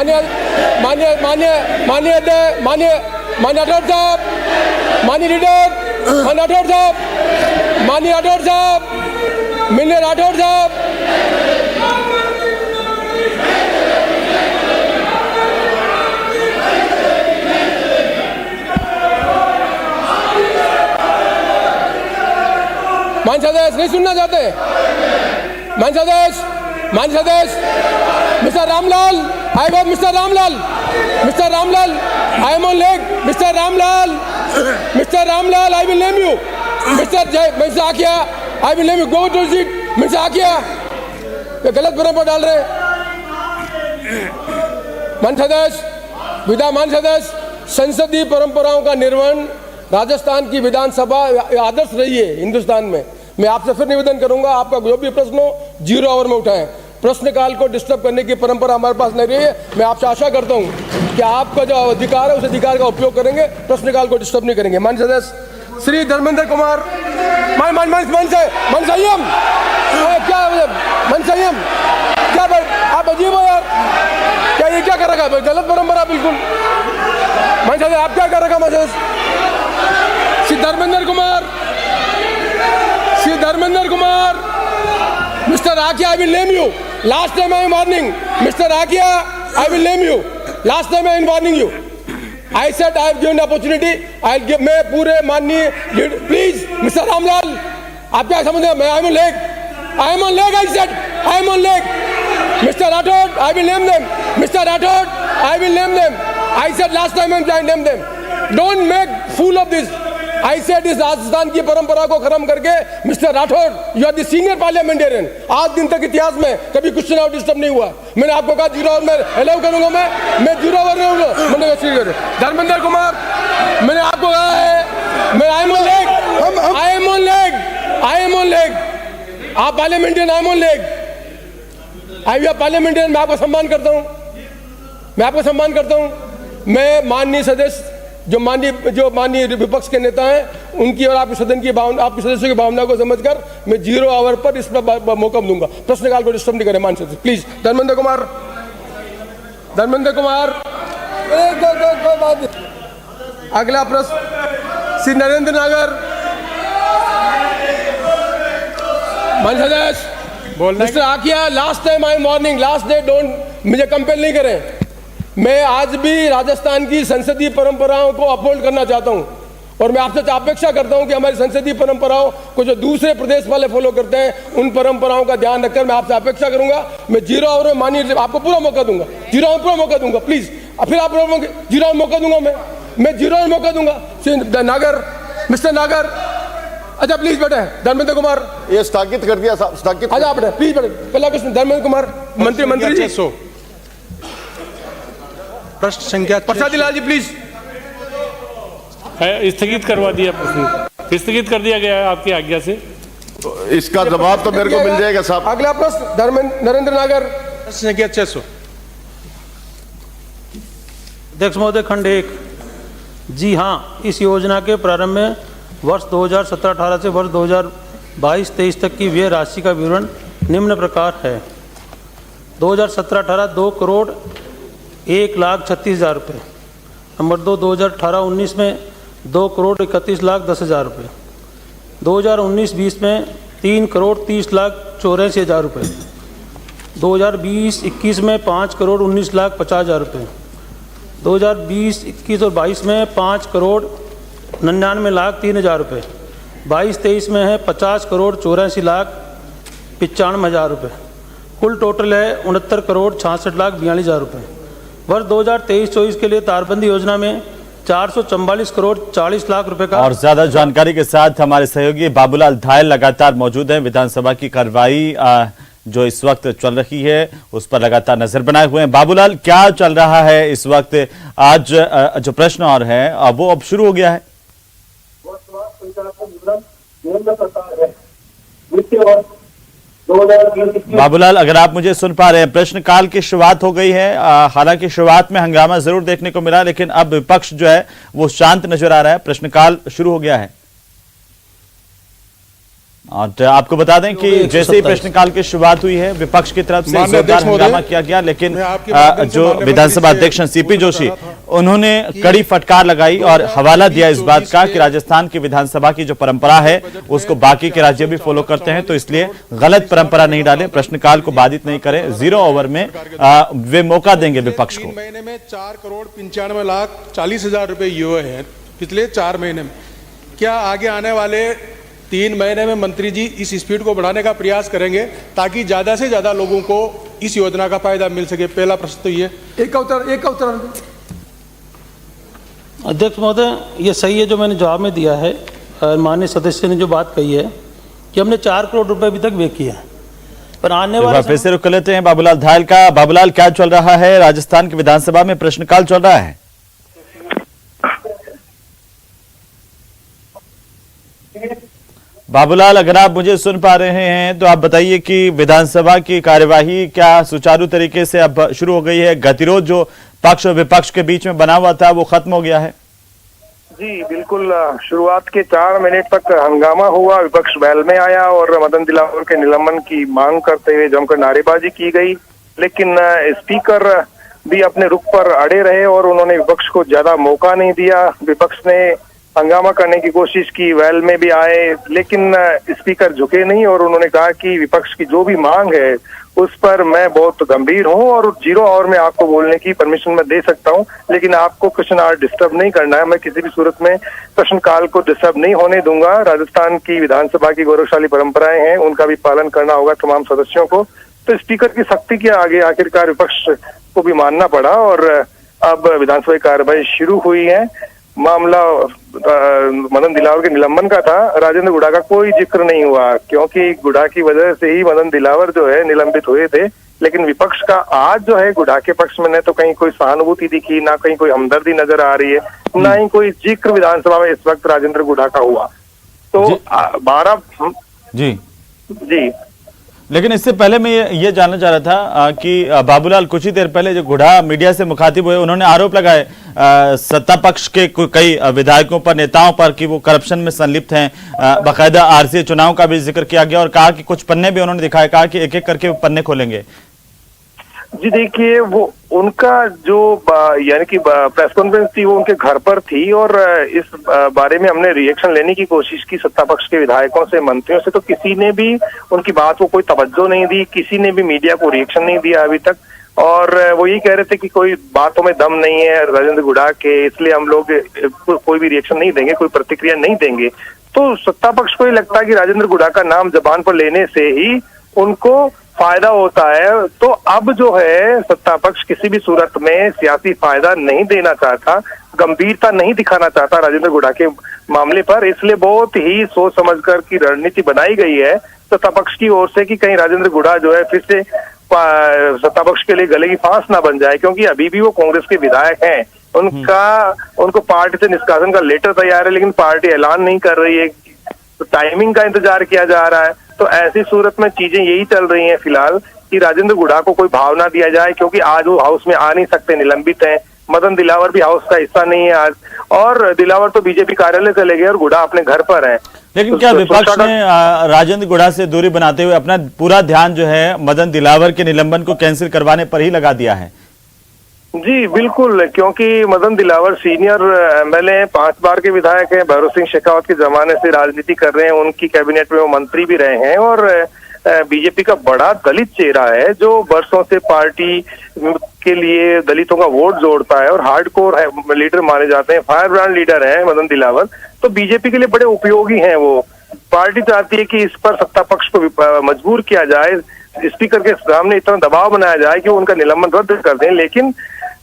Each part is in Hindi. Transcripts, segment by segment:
मान्य मान्य मान्य मान्य मान्य मान्य राठौड़ साहब, मान्य लीडर, मान्य राठौड़ साहब, मान्य राठौड़ साहब, मान्य राठौड़ साहब, मान्य सदस्य नहीं सुनना चाहते? मान्य सदस्य, मान्य सदस्य, mister Ramlal, I want mister Ramlal, mister Ramlal, I am on leg, mister Ramlal, mister Ramlal, I will name you, mister mister Akiya, I will name you, go to seat, mister Akiya, ये गलत परंपरा डाल रहे हैं। मान्य सदस्य, मान्य सदस्य, संसदीय परंपराओं का निर्वहन राजस्थान की विधानसभा आदर्श रही है हिंदुस्तान में। मैं आपसे फिर निवेदन करूंगा, आपका जो भी प्रश्न हो 0 आवर में उठाएं। प्रश्नकाल को डिस्टर्ब करने की परंपरा हमारे पास नहीं रही है। मैं आपसे आशा करता हूं कि आपका जो अधिकार है उस अधिकार का उपयोग करेंगे, प्रश्नकाल को डिस्टर्ब नहीं करेंगे। माननीय सदस्य श्री धर्मेंद्र कुमार, मन संयम, क्या मन संयम, क्या आप अजीब हो यार, क्या ये क्या कर रखा है? गलत परंपरा बिल्कुल। मन सदस्य आप क्या कर रखा? मैं Shri Dharmendra Kumar, Shri Dharmendra Kumar, mister Akiya, I will name you, last time I am warning, mister Akiya, I will name you, last time I am warning you, I said I have given opportunity, I give, मैं पूरे माननीय, प्लीज मिस्टर रामलाल, आप क्या समझ रहे हैं? मैं I am on leg, I am on leg, I said I am on leg, mister Rathore, I will name them, mister Rathore, I will name them, I said last time I name them, don't make fool of this, I said इस राजस्थान की परंपरा को खत्म करके, mister Rathore you are the senior parliamentarian, आज दिन तक इतिहास में कभी क्वेश्चन आवर डिस्टर्ब नहीं हुआ। मैंने आपको कहा 0 आवर में अलाउ करूंगा, मैं 0 आवर रहूंगा। धर्मेंद्र कुमार, मैंने आपको कहा है, मैं I am on leg, I am on leg, I am on leg, आप parliamentarian, I am on leg, I are parliamentarian, मैं आपका सम्मान करता हूं, मैं आपका सम्मान करता हूं। मैं माननीय सदस्य जो माननीय विपक्ष के नेता हैं उनकी और आपके सदन की भावना, आपके सदस्यों की भावना को समझकर मैं 0 आवर पर इस पर मौका दूंगा। प्रश्नकाल को डिस्टर्ब नहीं करें माननीय सदस्य, प्लीज। धर्मेंद्र कुमार, धर्मेंद्र कुमार, अगला प्रश्न श्री नरेंद्र नागर, माननीय सदस्य, mister Akiya, last time I am warning, last day, don't मुझे कंपेल नहीं करें। मैं आज भी राजस्थान की संसदीय परंपराओं को अपहोल्ड करना चाहता हूं और मैं आपसे अपेक्षा करता हूं कि हमारी संसदीय परंपराओं को जो दूसरे प्रदेश वाले फॉलो करते हैं उन परंपराओं का ध्यान रखकर मैं आपसे अपेक्षा करूंगा। मैं 0 आवर में माननीय आपको पूरा मौका दूंगा, 0 आवर पूरा मौका दूंगा, प्लीज। फिर आप 0 आवर मौका दूंगा, मैं 0 आवर मौका दूंगा। नागर, मिस्टर नागर, अच्छा प्लीज बैठे। धर्मेंद्र कुमार, ये स्थगित कर दिया साहब, स्थगित। अच्छा बैठे, प्लीज बैठे। पहला क्वेश्चन धर्मेंद्र कुमार, मंत्री जी। प्रश्न संख्या प्रसादी लाल जी प्लीज। स्थगित करवा दिया, प्रश्न स्थगित कर दिया गया है आपकी आज्ञा से। तो इसका जवाब तो मेरे को मिल जाएगा साहब। अगला प्रश्न नरेंद्र नागर, प्रश्न संख्या 600। अध्यक्ष महोदय, खंड 1। जी हाँ, इस योजना के प्रारंभ में वर्ष 2017-18 से वर्ष 2022-23 तक की व्यय राशि का विवरण निम्न प्रकार है। 2017-18 2,01,36,000 रुपये। नंबर 2, 2018-19 में 2,31,10,000 रुपये। 2019-20 में 3,30,84,000 रुपये। 2020-21 में 5,19,50,000 रुपये। 2020-21 और 22 में 5,99,03,000 रुपये। 22-23 में है 50,84,95,000 रुपये। कुल टोटल है 69,66,42,000 रुपये। वर्ष 2023-24 के लिए तारबंदी योजना में 444,40,00,000 रुपए का। और ज्यादा जानकारी के साथ हमारे सहयोगी बाबूलाल धायल लगातार मौजूद हैं। विधानसभा की कार्रवाई जो इस वक्त चल रही है उस पर लगातार नजर बनाए हुए हैं। बाबूलाल, क्या चल रहा है इस वक्त? आज जो प्रश्न और है वो अब शुरू हो गया है। बाबूलाल, अगर आप मुझे सुन पा रहे हैं, प्रश्नकाल की शुरुआत हो गई है। हालांकि शुरुआत में हंगामा जरूर देखने को मिला, लेकिन अब विपक्ष जो है वो शांत नजर आ रहा है। प्रश्नकाल शुरू हो गया है। और आपको बता दें कि जैसे ही प्रश्नकाल की शुरुआत हुई है विपक्ष की तरफ से माननीय जोरदार अध्यक्ष महोदय, हंगामा किया गया, लेकिन मैं आपके माध्यम से जो माननीय विधानसभा मंत्री से अध्यक्ष सीपी जोशी रहा था उन्होंने कड़ी फटकार लगाई और हवाला दिया इस बात का कि राजस्थान की विधानसभा की जो परंपरा है उसको बाकी के राज्य भी फॉलो करते हैं, तो इसलिए गलत परंपरा नहीं डालें, प्रश्नकाल को बाधित नहीं करें, 0 ओवर में वे मौका देंगे विपक्ष को। 3 महीने में 4,95,40,000 रुपए हुए हैं पिछले 4 महीने में। क्या आगे आने वाले 3 महीने में मंत्री जी इस स्पीड को बढ़ाने का प्रयास करेंगे ताकि ज्यादा से ज्यादा लोगों को इस योजना का फायदा मिल सके? पहला प्रश्न तो ये। एक का उत्तर अध्यक्ष महोदय, ये सही है जो मैंने जवाब में दिया है। माननीय सदस्य ने जो बात कही है कि हमने 4 करोड़ रुपए अभी तक व्यय किया है, पर आने वाले फिर से रुक लेते हैं बाबूलाल धायल का। बाबूलाल, क्या चल रहा है राजस्थान की विधानसभा में? प्रश्नकाल चल रहा है। बाबूलाल, अगर आप मुझे सुन पा रहे हैं तो आप बताइए कि विधानसभा की कार्यवाही क्या सुचारू तरीके से अब शुरू हो गई है? गतिरोध जो पक्ष और विपक्ष के बीच में बना हुआ था वो खत्म हो गया है? जी बिल्कुल, शुरुआत के 4 मिनट तक हंगामा हुआ, विपक्ष बैल में आया और मदन दिलावर के निलंबन की मांग करते हुए जमकर नारेबाजी की गई, लेकिन स्पीकर भी अपने रुख पर अड़े रहे और उन्होंने विपक्ष को ज्यादा मौका नहीं दिया। विपक्ष ने हंगामा करने की कोशिश की, वेल में भी आए, लेकिन स्पीकर झुके नहीं और उन्होंने कहा कि विपक्ष की जो भी मांग है उस पर मैं बहुत गंभीर हूं और 0 ओवर में आपको बोलने की परमिशन मैं दे सकता हूं, लेकिन आपको क्वेश्चन आवर डिस्टर्ब नहीं करना है। मैं किसी भी सूरत में प्रश्नकाल को डिस्टर्ब नहीं होने दूंगा। राजस्थान की विधानसभा की गौरवशाली परंपराएं हैं, उनका भी पालन करना होगा तमाम सदस्यों को। तो स्पीकर की सख्ती के आगे आखिरकार विपक्ष को भी मानना पड़ा और अब विधानसभा की कार्यवाही शुरू हुई है। मामला मदन दिलावर के निलंबन का था, राजेंद्र गुड़ा का कोई जिक्र नहीं हुआ क्योंकि गुड़ा की वजह से ही मदन दिलावर जो है निलंबित हुए थे। लेकिन विपक्ष का आज जो है गुड़ा के पक्ष में न तो कहीं कोई सहानुभूति दिखी, ना कहीं कोई हमदर्दी नजर आ रही है, ना ही कोई जिक्र विधानसभा में इस वक्त राजेंद्र गुड़ा का हुआ। तो 12 जी लेकिन इससे पहले मैं ये जानना चाह रहा था कि बाबूलाल, कुछ ही देर पहले जो गुड़ा मीडिया से मुखातिब हुए उन्होंने आरोप लगाए सत्ता पक्ष के कई विधायकों पर, नेताओं पर कि वो करप्शन में संलिप्त हैं। बाकायदा आरसीए चुनाव का भी जिक्र किया गया और कहा कि कुछ पन्ने भी उन्होंने दिखाए, कहा कि एक एक करके वो पन्ने खोलेंगे। जी देखिए, वो उनका जो यानी कि प्रेस कॉन्फ्रेंस थी वो उनके घर पर थी और इस बारे में हमने रिएक्शन लेने की कोशिश की सत्ता पक्ष के विधायकों से, मंत्रियों से, तो किसी ने भी उनकी बात को कोई तवज्जो नहीं दी, किसी ने भी मीडिया को रिएक्शन नहीं दिया अभी तक। और वो यही कह रहे थे कि कोई बातों में दम नहीं है राजेंद्र गुड़ा के, इसलिए हम लोग कोई भी रिएक्शन नहीं देंगे, कोई प्रतिक्रिया नहीं देंगे। तो सत्ता पक्ष को ही लगता है कि राजेंद्र गुड़ा का नाम जबान पर लेने से ही उनको फायदा होता है। तो अब जो है सत्ता पक्ष किसी भी सूरत में सियासी फायदा नहीं देना चाहता, गंभीरता नहीं दिखाना चाहता राजेंद्र गुड़ा के मामले पर, इसलिए बहुत ही सोच समझकर की रणनीति बनाई गई है सत्ता पक्ष की ओर से कि कहीं राजेंद्र गुड़ा जो है फिर से सत्ता पक्ष के लिए गले की फांस ना बन जाए, क्योंकि अभी भी वो कांग्रेस के विधायक हैं। उनको पार्टी से निष्कासन का लेटर तैयार है, लेकिन पार्टी ऐलान नहीं कर रही है, तो टाइमिंग का इंतजार किया जा रहा है। तो ऐसी सूरत में चीजें यही चल रही हैं फिलहाल कि राजेंद्र गुड़ा को कोई भाव ना दिया जाए, क्योंकि आज वो हाउस में आ नहीं सकते, निलंबित हैं। मदन दिलावर भी हाउस का हिस्सा नहीं है आज, और दिलावर तो बीजेपी कार्यालय चले गए और गुड़ा अपने घर पर है। लेकिन क्या विपक्ष ने राजेंद्र गुड़ा से दूरी बनाते हुए अपना पूरा ध्यान जो है मदन दिलावर के निलंबन को कैंसिल करवाने पर ही लगा दिया है? जी बिल्कुल, क्योंकि मदन दिलावर सीनियर एमएलए 5 बार के विधायक हैं, भैरव सिंह शेखावत के जमाने से राजनीति कर रहे हैं, उनकी कैबिनेट में वो मंत्री भी रहे हैं और बीजेपी का बड़ा दलित चेहरा है जो वर्षों से पार्टी के लिए दलितों का वोट जोड़ता है और हार्डकोर लीडर माने जाते हैं, फायर ब्रांड लीडर है मदन दिलावर। तो बीजेपी के लिए बड़े उपयोगी हैं वो। पार्टी चाहती है कि इस पर सत्ता पक्ष को मजबूर किया जाए, स्पीकर के सामने इतना दबाव बनाया जाए कि वो उनका निलंबन रद्द कर दें। लेकिन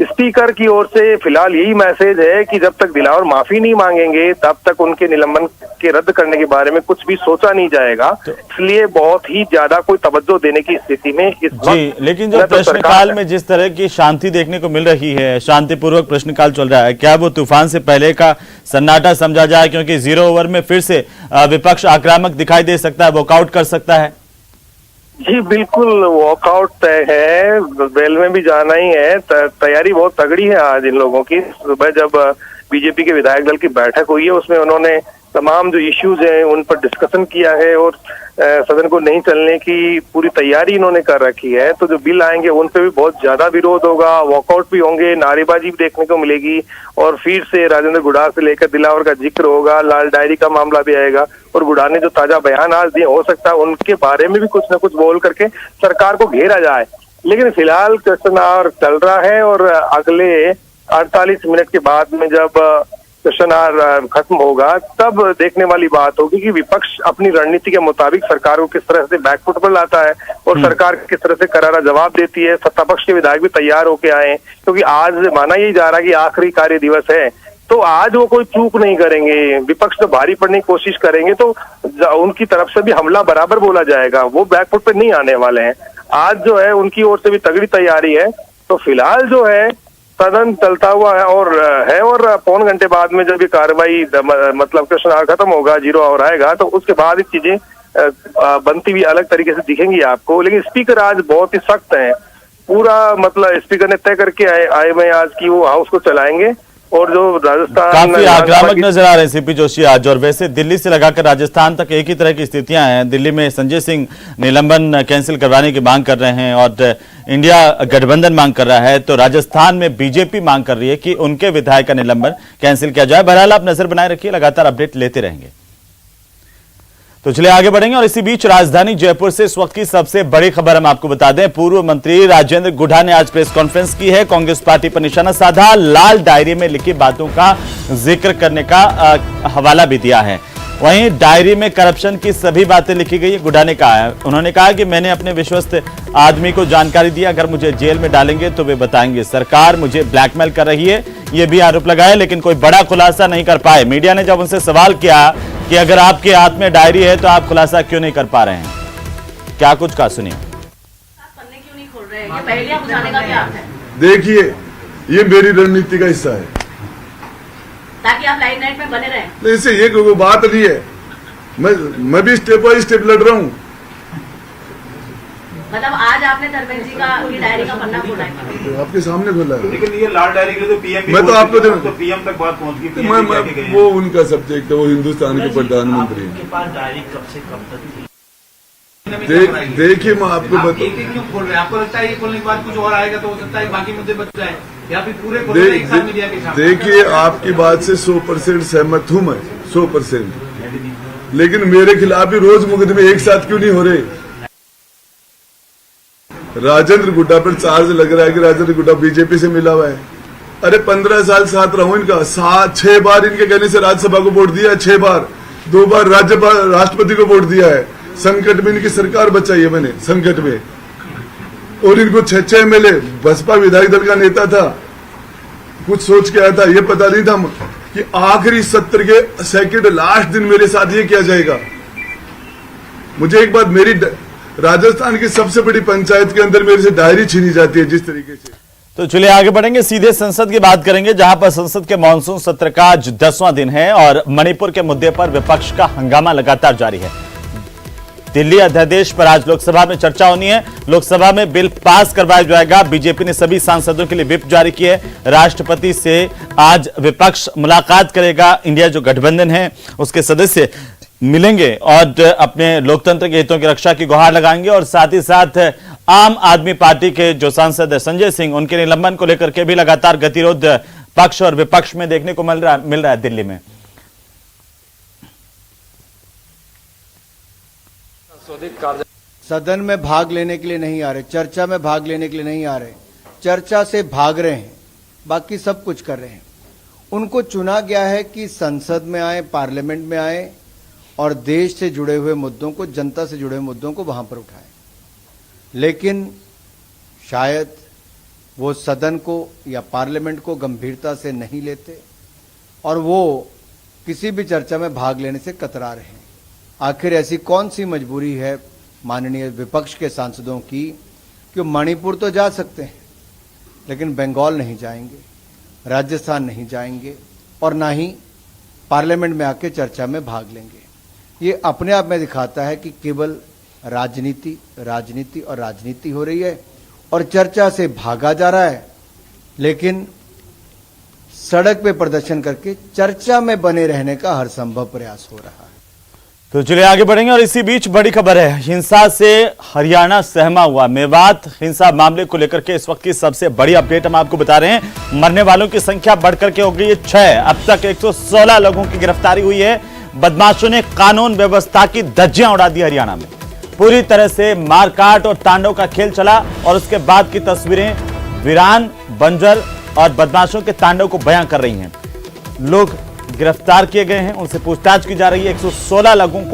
स्पीकर की ओर से फिलहाल यही मैसेज है कि जब तक दिलावर माफी नहीं मांगेंगे तब तक उनके निलंबन के रद्द करने के बारे में कुछ भी सोचा नहीं जाएगा। इसलिए बहुत ही ज्यादा कोई तवज्जो देने की स्थिति में इस वक्त लेकिन जो प्रश्नकाल में जिस तरह की शांति देखने को मिल रही है, शांतिपूर्वक प्रश्नकाल चल रहा है, क्या वो तूफान से पहले का सन्नाटा समझा जाए? क्योंकि 0 ओवर में फिर से विपक्ष आक्रामक दिखाई दे सकता है, वॉकआउट कर सकता है। जी बिल्कुल, वॉकआउट तय है, बेल में भी जाना ही है। तैयारी बहुत तगड़ी है आज इन लोगों की। सुबह जब बीजेपी के विधायक दल की बैठक हुई है, उसमें उन्होंने तमाम जो इश्यूज हैं उन पर डिस्कशन किया है और सदन को नहीं चलने की पूरी तैयारी इन्होंने कर रखी है। तो जो बिल आएंगे उन पे भी बहुत ज्यादा विरोध होगा, वॉकआउट भी होंगे, नारेबाजी भी देखने को मिलेगी और फिर से राजेंद्र गुढ़ा से लेकर दिलावर का जिक्र होगा, लाल डायरी का मामला भी आएगा और गुढ़ा ने जो ताजा बयान आज दिए, हो सकता है उनके बारे में भी कुछ न कुछ बोल करके सरकार को घेरा जाए। लेकिन फिलहाल क्वेश्चन आवर चल रहा है और अगले 48 मिनट के बाद में जब क्वेश्चन आवर खत्म होगा तब देखने वाली बात होगी कि विपक्ष अपनी रणनीति के मुताबिक सरकार को किस तरह से बैकफुट पर लाता है और सरकार किस तरह से करारा जवाब देती है। सत्ता पक्ष के विधायक भी तैयार होके आए हैं क्योंकि आज माना यही जा रहा है कि आखिरी कार्य दिवस है, तो आज वो कोई चूक नहीं करेंगे। विपक्ष तो भारी पड़ने की कोशिश करेंगे तो उनकी तरफ से भी हमला बराबर बोला जाएगा, वो बैकफुट पे नहीं आने वाले हैं। आज जो है उनकी ओर से भी तगड़ी तैयारी है। तो फिलहाल जो है सदन चलता हुआ है और पौन घंटे बाद में जब ये कार्रवाई मतलब क्वेश्चन आवर खत्म होगा, 0 आवर आएगा, तो उसके बाद ही चीजें बनती हुई अलग तरीके से दिखेंगी आपको। लेकिन स्पीकर आज बहुत ही सख्त हैं, पूरा मतलब स्पीकर ने तय करके आए हुए आज की वो हाउस को चलाएंगे और जो राजस्थान काफी आक्रामक नजर आ रहे हैं सीपी जोशी आज। और वैसे दिल्ली से लगाकर राजस्थान तक एक ही तरह की स्थितियां हैं। दिल्ली में संजय सिंह निलंबन कैंसिल करवाने की मांग कर रहे हैं और इंडिया गठबंधन मांग कर रहा है, तो राजस्थान में बीजेपी मांग कर रही है कि उनके विधायक का निलंबन कैंसिल किया जाए। बहरहाल आप नजर बनाए रखिए, लगातार अपडेट लेते रहेंगे। तो चलिए आगे बढ़ेंगे और इसी बीच राजधानी जयपुर से इस वक्त की सबसे बड़ी खबर हम आपको बता दें। पूर्व मंत्री राजेंद्र गुढ़ा ने आज प्रेस कॉन्फ्रेंस की है, कांग्रेस पार्टी पर निशाना साधा, लाल डायरी में लिखी बातों का जिक्र करने का हवाला भी दिया है। वहीं डायरी में करप्शन की सभी बातें लिखी गई, गुढ़ा ने कहा है। उन्होंने कहा कि मैंने अपने विश्वस्त आदमी को जानकारी दी, अगर मुझे जेल में डालेंगे तो वे बताएंगे। सरकार मुझे ब्लैकमेल कर रही है, ये भी आरोप लगाया, लेकिन कोई बड़ा खुलासा नहीं कर पाए। मीडिया ने जब उनसे सवाल किया कि अगर आपके हाथ में डायरी है तो आप खुलासा क्यों नहीं कर पा रहे हैं, क्या कुछ कहा सुनिए। पन्ने क्यों नहीं खोल रहे हैं? ये पहेलियां बुझाने का क्या अर्थ है? देखिए, ये मेरी रणनीति का हिस्सा है ताकि आप लाइमलाइट में बने रहें। तो इससे ये कोई बात नहीं है, मैं भी स्टेप बाय स्टेप लड़ रहा हूँ। मतलब आज आपने धर्मेंद्र जी का की डायरी का पन्ना खोला है, तो आपके सामने खोला है। लेकिन ये लाल डायरी के तो पीएम मैं तो आपको तो पीएम तक बात पहुंच गई। वो उनका सब्जेक्ट है, वो हिंदुस्तान के प्रधानमंत्री हैं। डायरी कब से कब तक थी? देखिए मैं आपको बता, क्यों खोल रहे हैं? आपको लगता है ये खोलने के बाद कुछ और आएगा तो हो सकता है बाकी मुद्दे बच जाए या फिर पूरे खोल रहे हैं एक साथ मीडिया के सामने? देखिए आपकी बात से 100% सहमत हूँ मैं, 100%। लेकिन मेरे खिलाफ भी रोज मुकदमे एक साथ क्यों नहीं हो रहे? राजेंद्र गुड्डा पर चार्ज लग रहा है कि राजेंद्र गुड्डा बीजेपी से मिला हुआ है। अरे 15 साल साथ रहा हूं इनका, 6 बार इनके कहने से राज्यसभा को वोट दिया है, 6 बार, 2 बार राष्ट्रपति को वोट दिया है। संकट में इनकी सरकार बचाई है मैंने, संकट में। और इनको 6 एमएलए, बसपा विधायक दल का नेता था, कुछ सोच के आया था, ये पता नहीं था कि आखिरी सत्र के सेकंड लास्ट दिन मेरे साथ ये किया जाएगा। मुझे एक बात, मेरी राजस्थान की सबसे बड़ी पंचायत के अंदर मेरे से डायरी छीनी जाती है जिस तरीके से। तो चलिए आगे बढ़ेंगे, सीधे संसद की बात करेंगे, जहां पर संसद के मानसून सत्र का आज 10वां दिन है और मणिपुर के मुद्दे पर विपक्ष का हंगामा लगातार जारी है। दिल्ली अध्यादेश पर आज लोकसभा में चर्चा होनी है, लोकसभा में बिल पास करवाया जाएगा। बीजेपी ने सभी सांसदों के लिए व्हिप जारी की है। राष्ट्रपति से आज विपक्ष मुलाकात करेगा, इंडिया जो गठबंधन है उसके सदस्य मिलेंगे और अपने लोकतंत्र के हितों की रक्षा की गुहार लगाएंगे। और साथ ही साथ आम आदमी पार्टी के जो सांसद है संजय सिंह, उनके निलंबन को लेकर के भी लगातार गतिरोध पक्ष और विपक्ष में देखने को मिल रहा है दिल्ली में। सदन में भाग लेने के लिए नहीं आ रहे, चर्चा में भाग लेने के लिए नहीं आ रहे, चर्चा से भाग रहे हैं, बाकी सब कुछ कर रहे हैं। उनको चुना गया है कि संसद में आए, पार्लियामेंट में आए और देश से जुड़े हुए मुद्दों को, जनता से जुड़े हुए मुद्दों को वहां पर उठाएं। लेकिन शायद वो सदन को या पार्लियामेंट को गंभीरता से नहीं लेते और वो किसी भी चर्चा में भाग लेने से कतरा रहे हैं। आखिर ऐसी कौन सी मजबूरी है माननीय विपक्ष के सांसदों की कि मणिपुर तो जा सकते हैं लेकिन बंगाल नहीं जाएंगे, राजस्थान नहीं जाएंगे और ना ही पार्लियामेंट में आके चर्चा में भाग लेंगे। ये अपने आप में दिखाता है कि केवल राजनीति राजनीति और राजनीति हो रही है और चर्चा से भागा जा रहा है, लेकिन सड़क पे प्रदर्शन करके चर्चा में बने रहने का हर संभव प्रयास हो रहा है। तो चलिए आगे बढ़ेंगे और इसी बीच बड़ी खबर है, हिंसा से हरियाणा सहमा हुआ। मेवात हिंसा मामले को लेकर के इस वक्त की सबसे बड़ी अपडेट हम आपको बता रहे हैं। मरने वालों की संख्या बढ़कर के हो गई है 6। अब तक 116 लोगों की गिरफ्तारी हुई है। बदमाशों ने कानून व्यवस्था की धज्जियां उड़ा दी। हरियाणा में पूरी तरह से मारकाट और तांडव का खेल चला और उसके बाद की तस्वीरें वीरान, बंजर और बदमाशों के तांडव को बयां कर रही हैं। लोग गिरफ्तार किए गए हैं, उनसे पूछताछ की जा रही है। 116 लोगों को